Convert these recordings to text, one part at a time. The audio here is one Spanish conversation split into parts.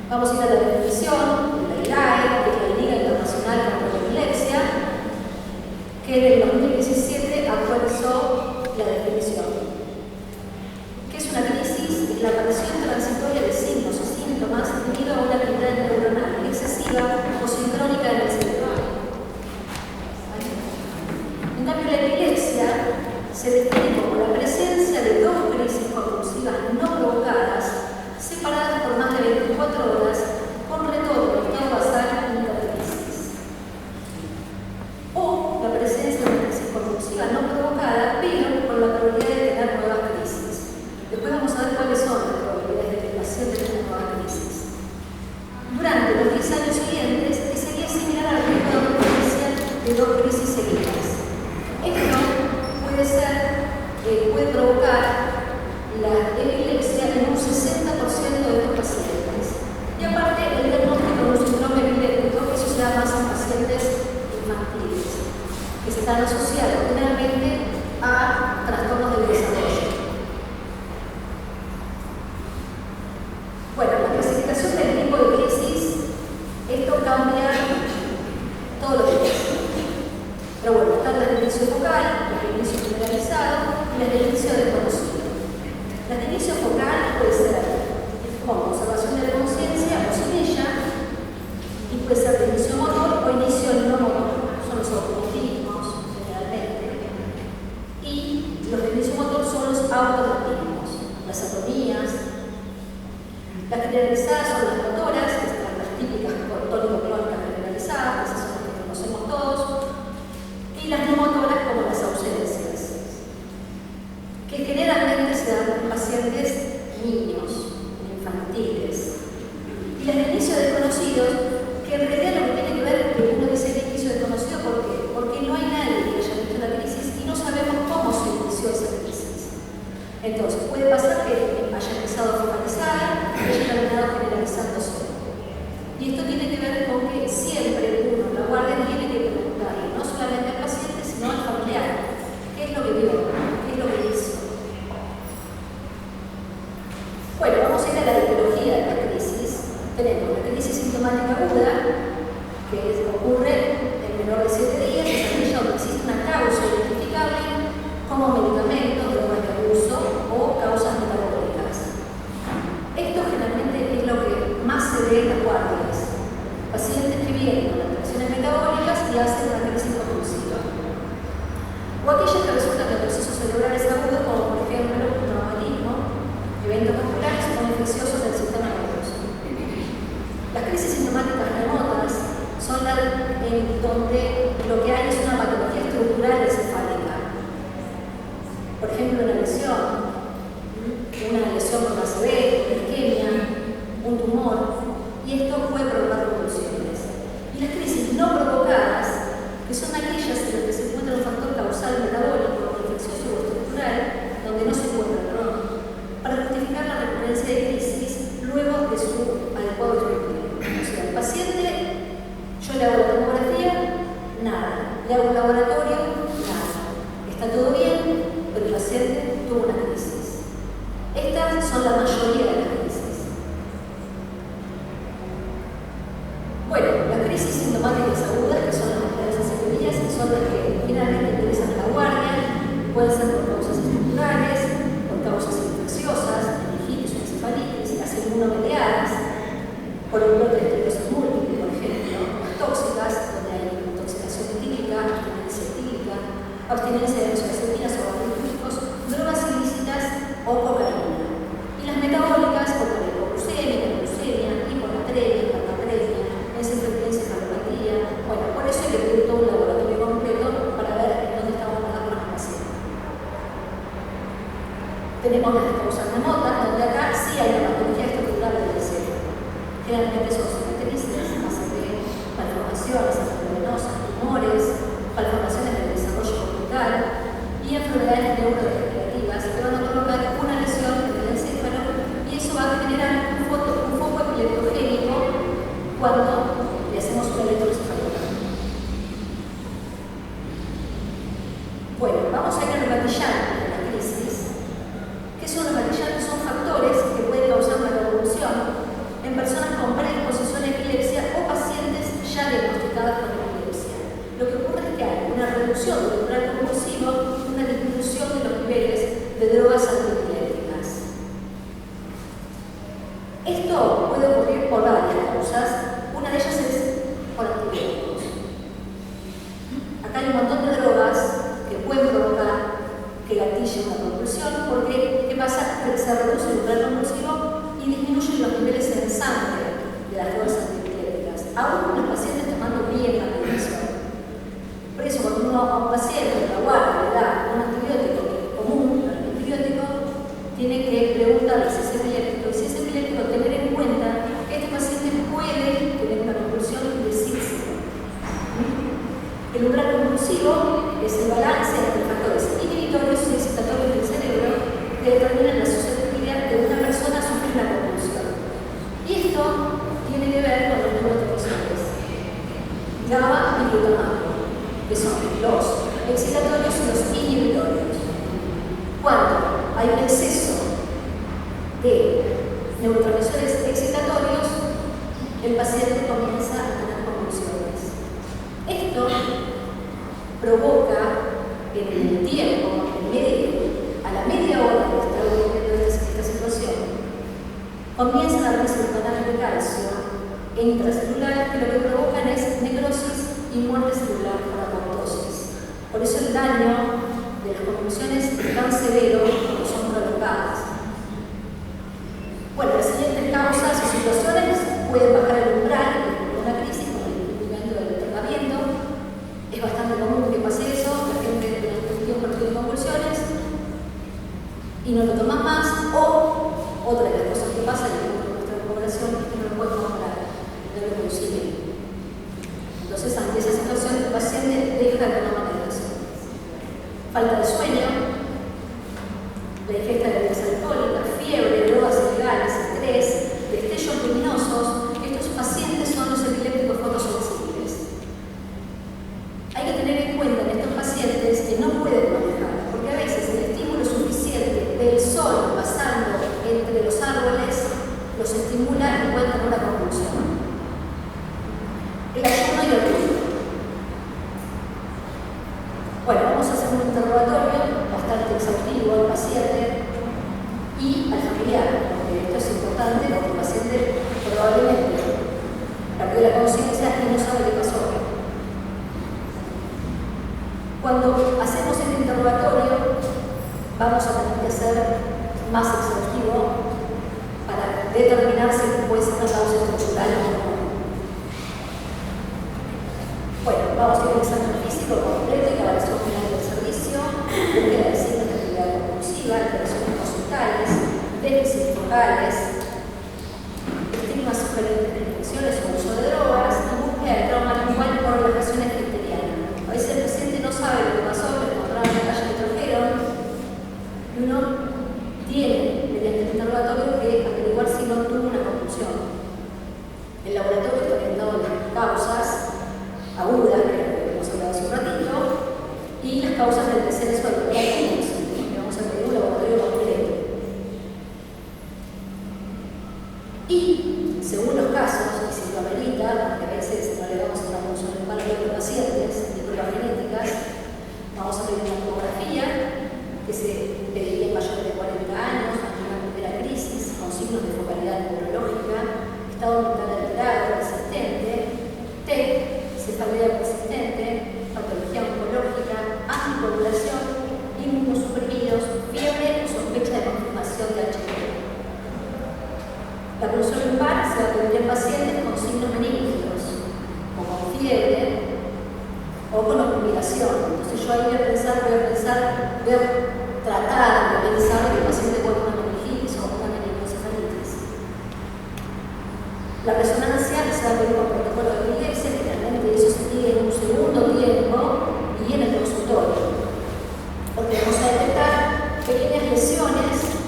Vamos a ir a la definición de la ILAE, que es la Liga Internacional contra la Epilepsia, que en el 2017 actualizó la definición. ¿Qué es una crisis? Es la aparición transitoria de signos o síntomas debido a una actividad neuronal excesiva o sincrónica en el cerebro. En cambio, la epilepsia se define como la presencia de dos crisis convulsivas no provocadas, separadas por más de 24 horas, con retorno al estado basal intercrisis. O la presencia de una crisis convulsiva no provocada, pero con la probabilidad de tener nuevas crisis. Después vamos a ver cuáles son las probabilidades de que el paciente tenga nuevas crisis. Durante los 10 años siguientes, sería similar al riesgo de ocurrencia de dos crisis seguidas. Esto puede provocar la epilepsia en un 60% de estos pacientes. Y aparte, el diagnóstico de un síndrome epiléptico, eso se da más en pacientes infantiles, que se están asociados generalmente a trastornos del desarrollo. Bueno, la clasificación del tipo de crisis, esto cambia todo lo que pasa. Pero bueno, están las de inicio focal, las de inicio generalizado y las de inicio desconocido. Las de inicio focal puede ser como observación de la conciencia o sin ella, y puede ser de inicio motor o inicio no motor. Son los automatismos, generalmente. Y los de inicio motor son los automatismos, las atonías. Las generalizadas son las motoras, que son las típicas tónico-clónicas generalizadas, esas son las que conocemos todos. Y las no motoras como las ausencias, que generalmente se dan en pacientes niños, infantiles. Y las de inicio desconocidos, que en realidad lo que tiene que ver, que uno dice de inicio desconocido, ¿por qué? Porque no hay nadie que haya visto la crisis y no sabemos cómo se inició esa crisis. Entonces, puede pasar que haya empezado a focalizar y haya terminado generalizándose. Y esto tiene que ver con que siempre uno, la guardia, tiene que preguntarle no solamente al paciente, sino al familiar. ¿Qué es lo que vio? ¿Qué es lo que hizo? Bueno, vamos a ir a la etiología de la crisis. Tenemos la crisis sintomática aguda, que ocurre en menor de 7 días, es aquella donde existe una causa identificable como medicamentos, drogas de abuso o causas metabólicas. Esto generalmente es lo que más se ve en las guardias. Pacientes que vienen con alteraciones metabólicas y hacen una crisis convulsiva. O aquellas que resultan de procesos cerebrales agudos, como por ejemplo un traumatismo, eventos vasculares o infecciosos del sistema nervioso. Las crisis sintomáticas remotas son las en donde lo que hay es una patología estructural encefálica. Por ejemplo, una lesión con ACV, una isquemia, un tumor, y esto puede provocar convulsiones. Y las crisis no provocadas, que son aquellas en las que se encuentra un factor causal metabólico, infeccioso o estructural, donde no se encuentra, para justificar la recurrencia de crisis luego de su adecuado estudio. O sea, el paciente, yo le hago la tomografía, nada. Le hago un laboratorio, nada. Está todo bien, pero el paciente tuvo una crisis. Estas son la mayoría de las crisis. Bueno, las crisis sintomáticas agudas, que son las alteraciones secundarias, son las que generalmente interesan a la guardia, pueden ser por causas estructurales, por causas infecciosas, meningitis o encefalitis, las inmunomediadas, por un brote de esclerosis múltiple, por ejemplo, las tóxicas, donde hay intoxicación etílica, abstinencia de benzodiazepinas o barbitúricos, drogas ilícitas o cocaína. Y las metabólicas, como la hipoglucemia, hiponatremia, hipernatremia, encefalopatía. Bueno, por eso hay que pedir todo un laboratorio completo para ver en dónde estamos parando los pacientes. Tenemos las causas remotas, donde acá sí hay una patología estructural del cerebro. Generalmente son cicatrices, ACV, malformaciones arteriovenosas, tumores, malformaciones del desarrollo cortical y enfermedades neurodegenerativas que van a provocar una lesión en el encéfalo, y eso va a generar un foco epileptogénico cuando le hacemos un electroencefalograma. Bueno, vamos a ir a los gatillantes de la crisis. ¿Qué son los gatillantes? Son factores que pueden causar una convulsión en personas con antiepilépticas. Esto puede ocurrir por varias causas. Una de ellas es por antibióticos. Acá hay un montón de drogas que pueden provocar que gatille una convulsión, porque ¿qué pasa? Que se reduce el umbral convulsivo y disminuyen los niveles en sangre de las drogas antiepilépticas, aún los pacientes tomando bien la medicación. Por eso, cuando uno a un paciente la guarda, le da un antibiótico común, un antibiótico, tiene que preguntarle si es epiléptico, y si es epiléptico, tener en cuenta que este paciente puede tener una convulsión de sísmica. El umbral convulsivo es el balance entre factores inhibitorios y excitatorios del cerebro que determinan la susceptibilidad de una persona a sufrir una convulsión. Y esto tiene que ver con los neurotransmisores GABA y glutamato, que son los excitatorios y los inhibitorios. Cuando hay un exceso de neurotransmisores excitatorios, el paciente comienza a tener convulsiones. Esto provoca en el tiempo, a la media hora de estar viviendo esta situación, comienzan a darse canales de calcio intracelular que lo que provocan es necrosis y muerte celular por apoptosis. Por eso el daño de las convulsiones es tan severo cuando son prolongadas. Bueno, las siguientes causas o situaciones pueden bajar el umbral de una crisis con el cumplimiento del tratamiento. Es bastante común que pase eso, la gente durante un tiempo tiene convulsiones y no lo toma más, o otra de las cosas que pasa en nuestra población es que no lo podemos parar, no lo consiguen. Entonces, ante esa situación, el paciente deja de tomar medicación. Falta de sueño, la ingesta de bebidas alcohólicas, fiebre, drogas ilegales, estrés, destellos luminosos. Estos pacientes son los epilépticos fotosensibles. Hay que tener en cuenta en estos pacientes que no pueden manejar, porque a veces el estímulo suficiente del sol pasando entre los árboles los estimula y pueden tener una convulsión. El ayuno y el ruido. Bueno, vamos a hacer un interrogatorio bastante exhaustivo al paciente y al familiar, porque esto es importante porque el paciente probablemente perdió la conciencia y no sabe qué pasó. Cuando hacemos este interrogatorio, vamos a tener que ser más exhaustivo para determinar si puede ser una causa estructural o no. Bueno, vamos a ir al examen físico completo y la evaluación final del servicio, búsqueda de signos de actividad compulsiva, alteraciones consultales, déficits focales, estigmas sugerentes de infecciones o uso de drogas, y búsqueda de trauma lingual por relajación bacteriana. A veces el paciente no sabe lo que pasó, lo encontraron en la calle, le trajeron, y uno tiene, mediante el interrogatorio, que averiguar si no tuvo una convulsión. El laboratorio está orientado en causas agudas, que hemos hablado hace un ratito, y las causas del descenso del organismo, que vamos a pedir un laboratorio completo. Y, según los casos, y si lo amerita, porque a veces no le vamos a dar un solo palo a los pacientes de pruebas genéticas, vamos a pedir una tomografía que se pediría en mayores de 40 años, ante una primera crisis, con signos de focalidad neurológica, estado mental alterado, persistente, TEC, cefalea persistente, patología oncológica, anticoagulación, inmunosuprimidos, fiebre o sospecha de confirmación de HIV. La pulsión lumbar se va a pedir en pacientes con signos benignos, o con fiebre, o con ocupación. Entonces yo ahí voy a tratar de pensar que el paciente puede tener una meningitis o una meningoencefalitis. La resonancia se va a pedir con protocolo de epilepsia, que realmente eso se pide en un segundo tiempo y en el consultorio. Porque vamos a detectar pequeñas lesiones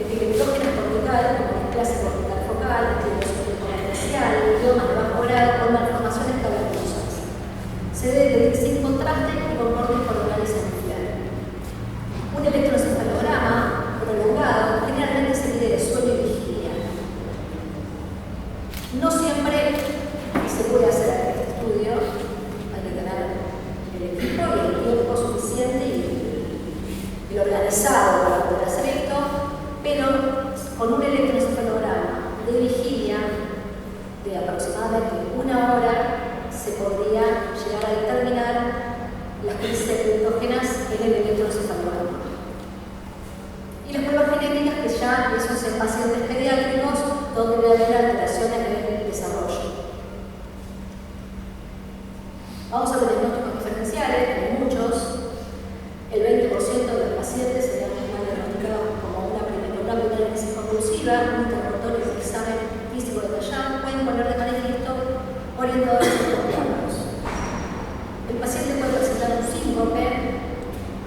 epigleptógenas corticales, como la clase cortical focal, esclerosis facial, idiomas de bajo grado o malformaciones cavernosas. Se debe de sin contraste y con bordes coronales anunciales. Un electroencefalograma prolongado generalmente se pide de sueño y vigilia. No siempre se puede hacer este estudio, hay que tener el equipo y el tiempo suficiente y organizado para poder hacer esto. clínicas que ya esos en pacientes pediátricos donde debe haber alteraciones del desarrollo. Vamos a ver diagnósticos diferenciales, hay muchos. El 20% de los pacientes serán diagnosticados como una primera crisis convulsiva, un interrogatorio de examen físico detallado pueden poner de manifiesto orientadores psicoteóricos. El paciente puede presentar un síncope,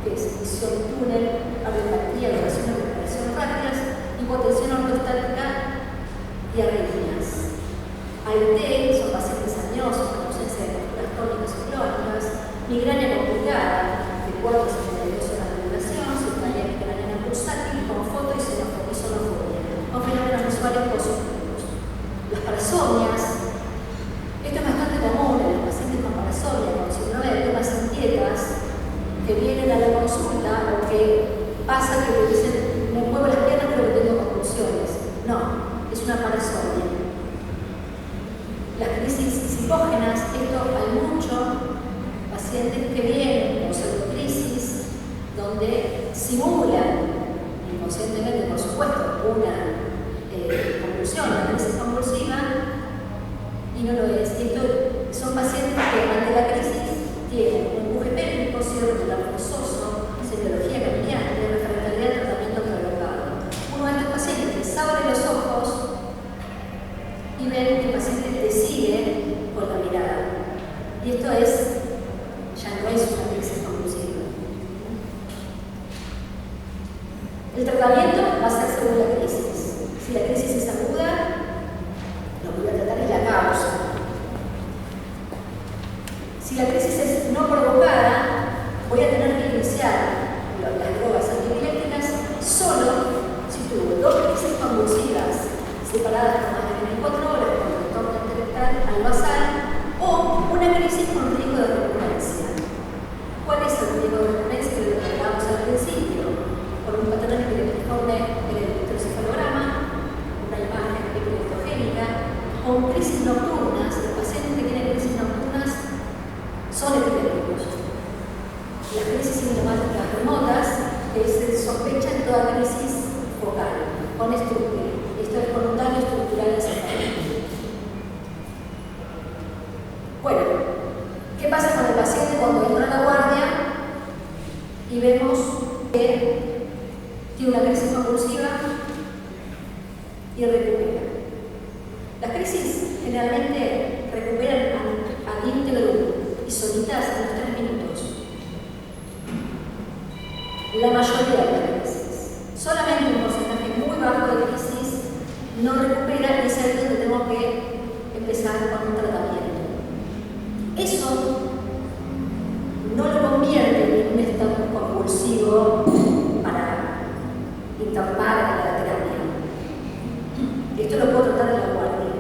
que es emisión túnel, cardiopatía, duración de recuperación rápidas, hipotensión ortostática y arritmias. AIT son pacientes añosos con ausencia de posturas tónicas o clónicas, migraña complicada de 4 a 72 horas de duración, simultánea migraña pulsátil con foto y sonofobia, con fenómenos visuales positivos. Las parasomnias, esto es bastante común en los pacientes con parasomnia, con síndrome de tomas inquietas, que vienen a la consulta o que pasa que te dicen, me muevo las piernas pero que tengo convulsiones. No, es una parasomnia. Las crisis psicógenas, esto hay mucho pacientes que vienen con pseudocrisis donde simulan inconscientemente, por supuesto, una convulsión, una crisis convulsiva y no lo es. Esto son pacientes que ante la crisis tienen un empuje pélvico, cierre ocular forzoso, semiología caminante, refractaridad al tratamiento prolongado. Uno de estos pacientes abre los ojos y ven que el paciente te sigue con la mirada. Y esto ya no es una crisis convulsiva. El tratamiento va a ser según la crisis. Si la crisis es aguda, lo que voy a tratar es la causa. Si la crisis es no provocada, voy a tener que iniciar las drogas antiepilépticas solo si tuve 2 crisis convulsivas separadas por más de 24 horas con el retorno intelectual al basal o una crisis con riesgo de recurrencia. ¿Cuál es el riesgo de recurrencia que lo hablábamos al principio? Por un patrón epiléptiforme en el electrocefalograma, una imagen epileptogénica, con crisis nocturnas. Los pacientes que tienen crisis nocturnas son epilépticos. Las crisis sintomáticas remotas que se sospechan toda crisis focal, con estructura. Esto es con un daño estructural encefálico. Bueno, ¿qué pasa con el paciente cuando entra a la guardia y vemos que tiene una crisis convulsiva y recupera? Las crisis generalmente recuperan ad integrum y solitas en los 3 minutos. La mayoría de las crisis. Solamente un porcentaje muy bajo de crisis no recupera y es ahí donde tengo que empezar con un tratamiento. Eso no lo convierte en un estado convulsivo para internar en la terapia. Esto lo puedo tratar en la guardia.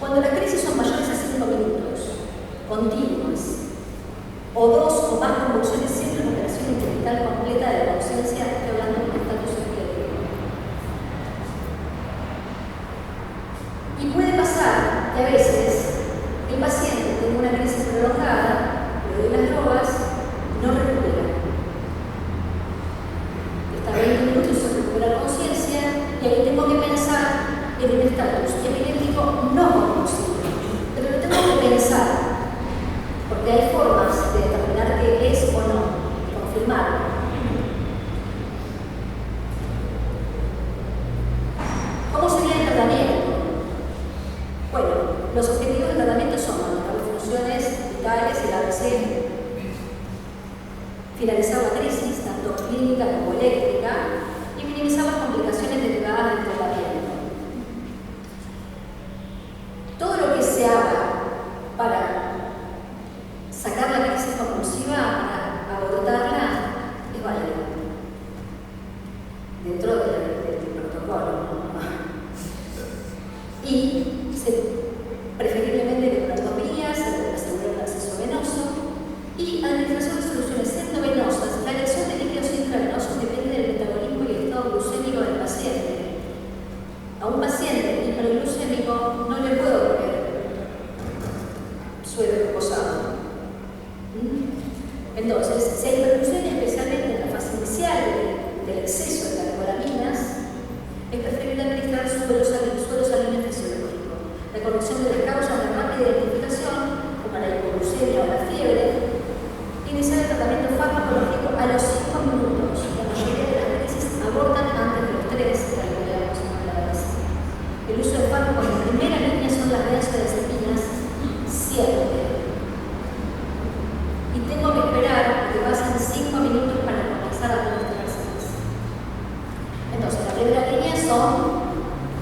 Cuando las crisis son mayores a 5 minutos, continuas, o 2 o más convulsiones sin recuperación intestinal completa de la ausencia, estoy hablando de un estatus epiléptico. Y puede pasar que a veces el paciente tiene una crisis prolongada, le doy las drogas, no recupera. Está 20 minutos sin recuperar conciencia y ahí tengo que pensar en un estatus epiléptico no conocido. Pero lo tengo que pensar, porque hay formas de determinar qué es o no, de confirmarlo. ¿Cómo sería el tratamiento? Bueno, los objetivos del tratamiento son mantener las funciones vitales y la ABC, finalizar la crisis, tanto clínica como eléctrica, y minimizar las complicaciones derivadas del tratamiento. Todo lo que se haga para sacar la crisis convulsiva, para abortarla, es válido dentro del protocolo. Y preferiblemente que durar 2 días, asegurar el acceso venoso y administración de soluciones endovenosas. La elección de líquidos intravenosos depende del metabolismo y el estado glucémico del paciente. A un paciente hiperglucémico no le puedo poner suero glucosado. Entonces, si hay hiperglucemia, especialmente en la fase inicial del exceso de la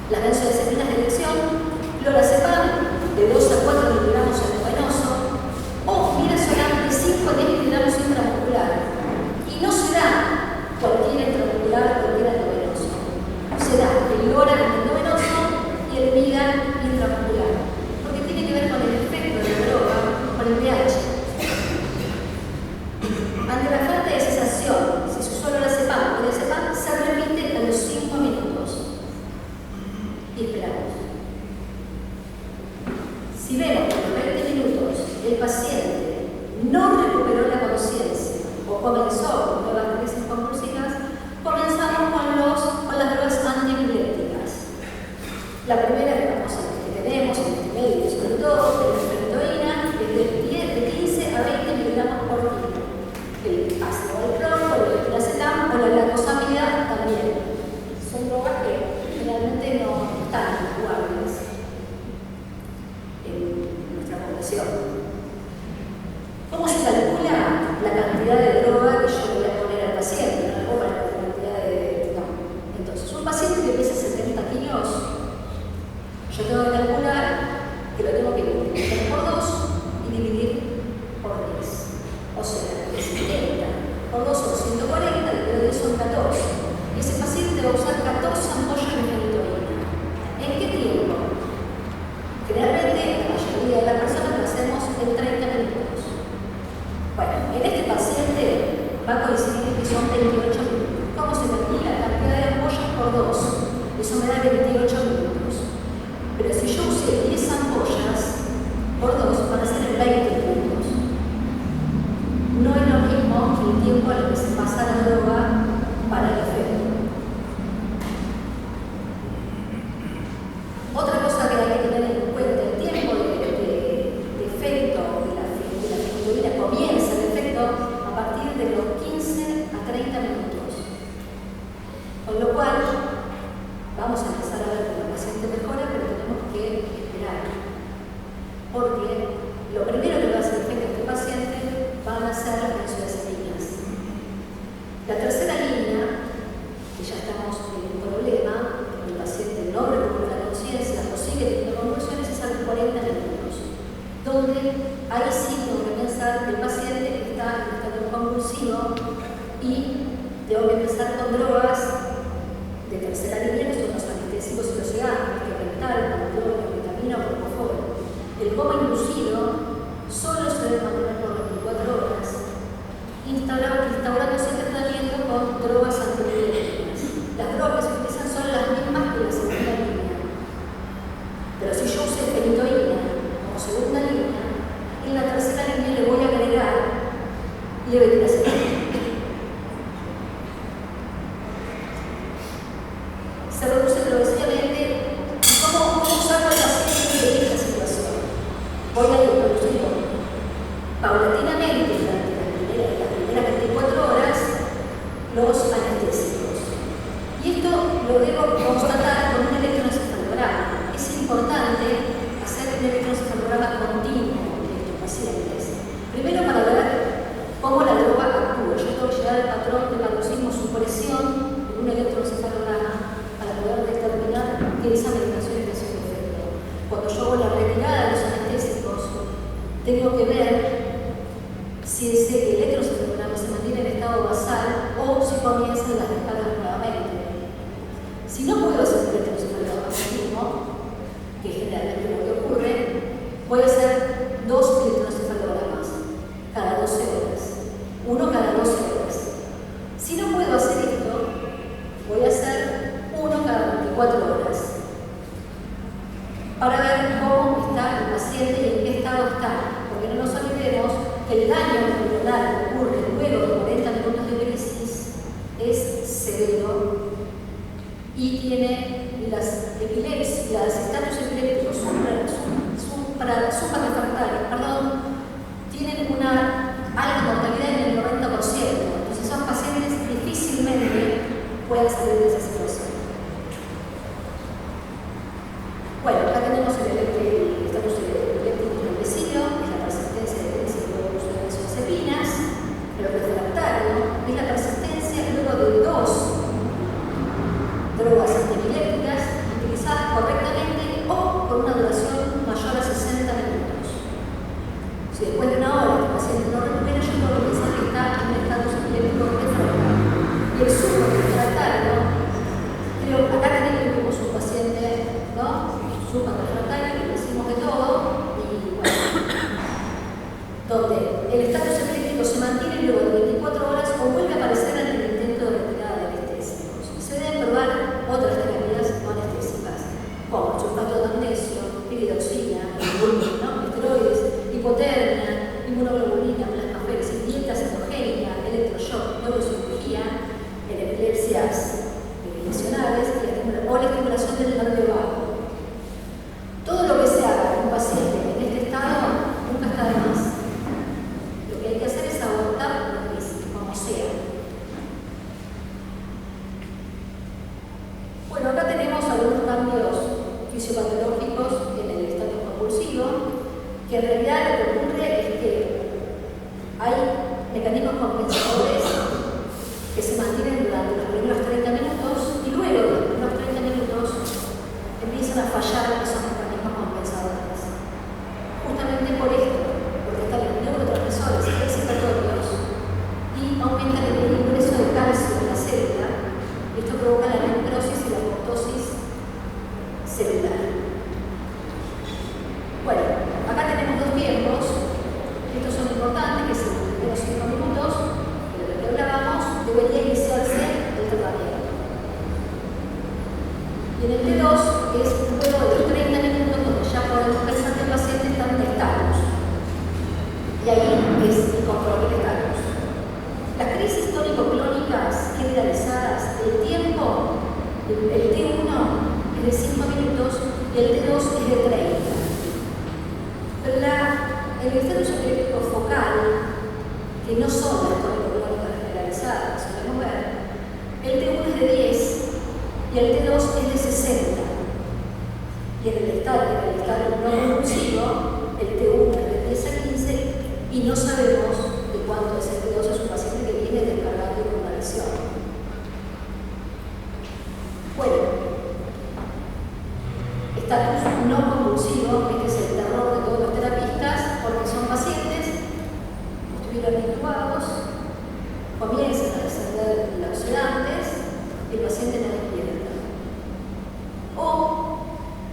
Las benzodiazepinas de elección, clorazepam de 2 a 4 miligramos endovenoso o midazolam de 5 a 10 miligramos intramuscular. Y no será cualquier intramuscular o cualquier endovenoso. Será el LORA endovenoso y el MIGA intramuscular, porque tiene que ver con el efecto de la droga, con el pH. Ante la falta de cesación, si se usó lorazepam o diazepam, se remite a los 5 minutos. Y esperamos. Si vemos que en los 20 minutos el paciente no recuperó la conciencia o comenzó con nuevas crisis compulsivas, comenzamos con las drogas antiepilépticas. La primera que tenemos en este medio, sobre todo, es la fenitoína, es de 15 a 20 miligramos por kilo. El ácido valproico, el diacetam o la glucosamida también. Son drogas que generalmente no están iguales en nuestra población. ¿Cómo se calcula la cantidad de droga que yo le voy a poner al paciente? No para la cantidad de... No. Entonces, un paciente que pesa 70 kilos, yo tengo que calcular que lo tengo que multiplicar por 2 y dividir por 10. O sea, de 70 por 2 son 140, y de 10 son 14. Y ese paciente va a usar 14 ampollas de fenitoína. ¿En qué tiempo? Generalmente, la mayoría de las personas lo hacemos en 30 minutos. Bueno, en este paciente va a coincidir que son 28 minutos. ¿Cómo se calcula? La cantidad de ampollas por 2. Eso me da 28 minutos. Pero si yo usé 10 ampollas por 2, van a ser en 20 minutos. No es lo mismo que el tiempo al que se pasa la droga para el efecto. Otra cosa que hay que tener en cuenta, el tiempo de efecto de la fenitoína comienza el efecto a partir de los 15 a 30 minutos. Con lo cual, vamos a empezar a ver que el paciente mejora, pero tenemos que esperar. Porque lo primero que va a hacer efecto a este paciente van a ser las benzodiazepinas. La tercera línea, que ya estamos en un problema, el paciente no recupera la conciencia o sigue teniendo convulsiones, es a los 40 minutos, donde ahí sí tengo que pensar que el paciente está en estado convulsivo y tengo que empezar con drogas de tercera línea, que son los anestésicos y los sedantes, que rental, panadol, vitamina o propofol. El coma inducido solo se debe mantener por 24 horas, instaurándose el tratamiento con drogas antiepilépticas. Las drogas que se utilizan son las mismas que la segunda línea. Pero si yo usé fenitoína como segunda línea, en la tercera línea le voy a agregar levetiracetam. Se reduce progresivamente. ¿Cómo usar el paciente en esta situación? Voy a ir reduciendo paulatinamente durante las primeras 24 horas los anestésicos. Y esto lo debo constatar con un electroencefalograma. Es importante hacer un electroencefalograma continuo de estos pacientes. Primero para ver cómo la droga actúa. Yo tengo que llegar al patrón de paroxismo supresión en un electroencefalograma para poder determinar que esa medicación está haciendo efecto. Cuando yo hago la retirada de los anestésicos, tengo que ver si ese electroencefalograma se mantiene en estado basal o si comienzan las descargas nuevamente. Si no puedo hacer un electroencefalograma continuo, que generalmente lo que ocurre, voy a hacer 2 electroencefalogramas cada 12 horas, uno cada 12 horas. Si no puedo hacer esto, voy a hacer uno cada 24 horas para ver cómo está el paciente y en qué estado está, porque no nos olvidemos que el daño neuronal que ocurre luego de 40 minutos de crisis es severo y tiene las epilepsias, los estatus epilépticos suprarrefractarios, tienen una alta mortalidad en el 90%. Entonces esos pacientes difícilmente pueden salir de esa situación. Bueno, acá tenemos el estatus epiléptico establecido, es la persistencia de crisis luego de uso de benzodiazepinas. Lo refractario es la persistencia luego de 2 drogas antiepilépticas utilizadas fisiopatológicos en el estado convulsivo, que en realidad lo que ocurre es que hay mecanismos compensadores que se mantienen durante los primeros 30 minutos y luego de los primeros 30 minutos empiezan a fallar esos mecanismos compensadores. Justamente por esto, porque están los neurotransmisores excitatorios y aumentan el ingreso de calcio en la célula, y esto provoca la necrosis y la apoptosis celular. Bueno, acá tenemos dos tiempos, estos son importantes, que es en los primeros 5 minutos, de lo que hablábamos, debería iniciarse el tratamiento. Y en el T2 es luego de los 30 minutos donde ya podemos pensar que el paciente está en estatus. Y ahí es el control del estatus. Las crisis tónico-clónicas generalizadas, el tiempo, el T1 es de 5 minutos y el T2 es de 30. Pero el estatus epiléptico focal, que no son las tónico-clónicas generalizadas, solemos ver, el T1 es de 10 y el T2 es de 60. Y en el estadio no convulsivo, el T1 es de 10 a 15 y no sabemos de cuánto es el T2, es un paciente que viene descargando con una lesión. Bueno, estatus no convulsivo, este es el terror de todos los terapistas, porque son pacientes que estuvieron intubados, comienzan a descender los sedantes y el paciente no despierta. O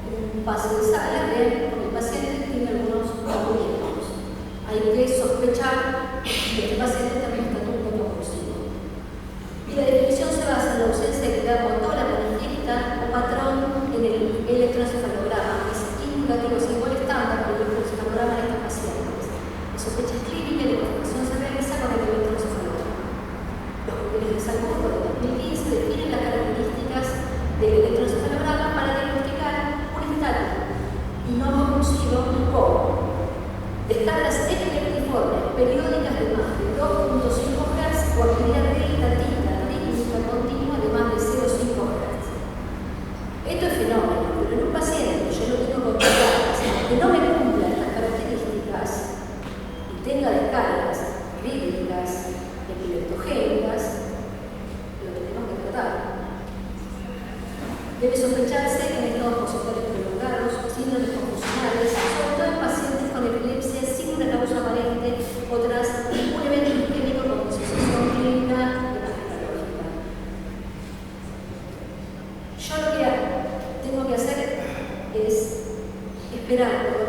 en un pase de sala ven que el paciente tiene algunos movimientos. Hay que sospechar que este paciente también está convulsivo. Y la definición se basa en la ausencia de actividad motora, manifiesta o patrón en el electroencefalograma, que es indicativo, es igual estándar del electroencefalograma en estos pacientes. La sospecha clínica y la confirmación se realiza con el electroencefalograma. Los papeles de salud de 2015 definen las características del electroencefalograma para diagnosticar un estatus no convulsivo como descargas epileptiformes periódicas de más de 2.5 Hz o actividad meditativa rítmica continua de más de 0.5 Hz. Esto es fenómeno, pero en un paciente yo lo tengo controlado, que no me cumpla estas características y tenga descargas rítmicas, epileptogénicas, lo tenemos que tratar. Debe sospecharse en estados positorios prolongados, síndromes confusionales, sobre todo en pacientes con epilepsia sin una causa aparente o tras un evento isquémico con disociación clínica y patológica. Yo lo que tengo que hacer es esperar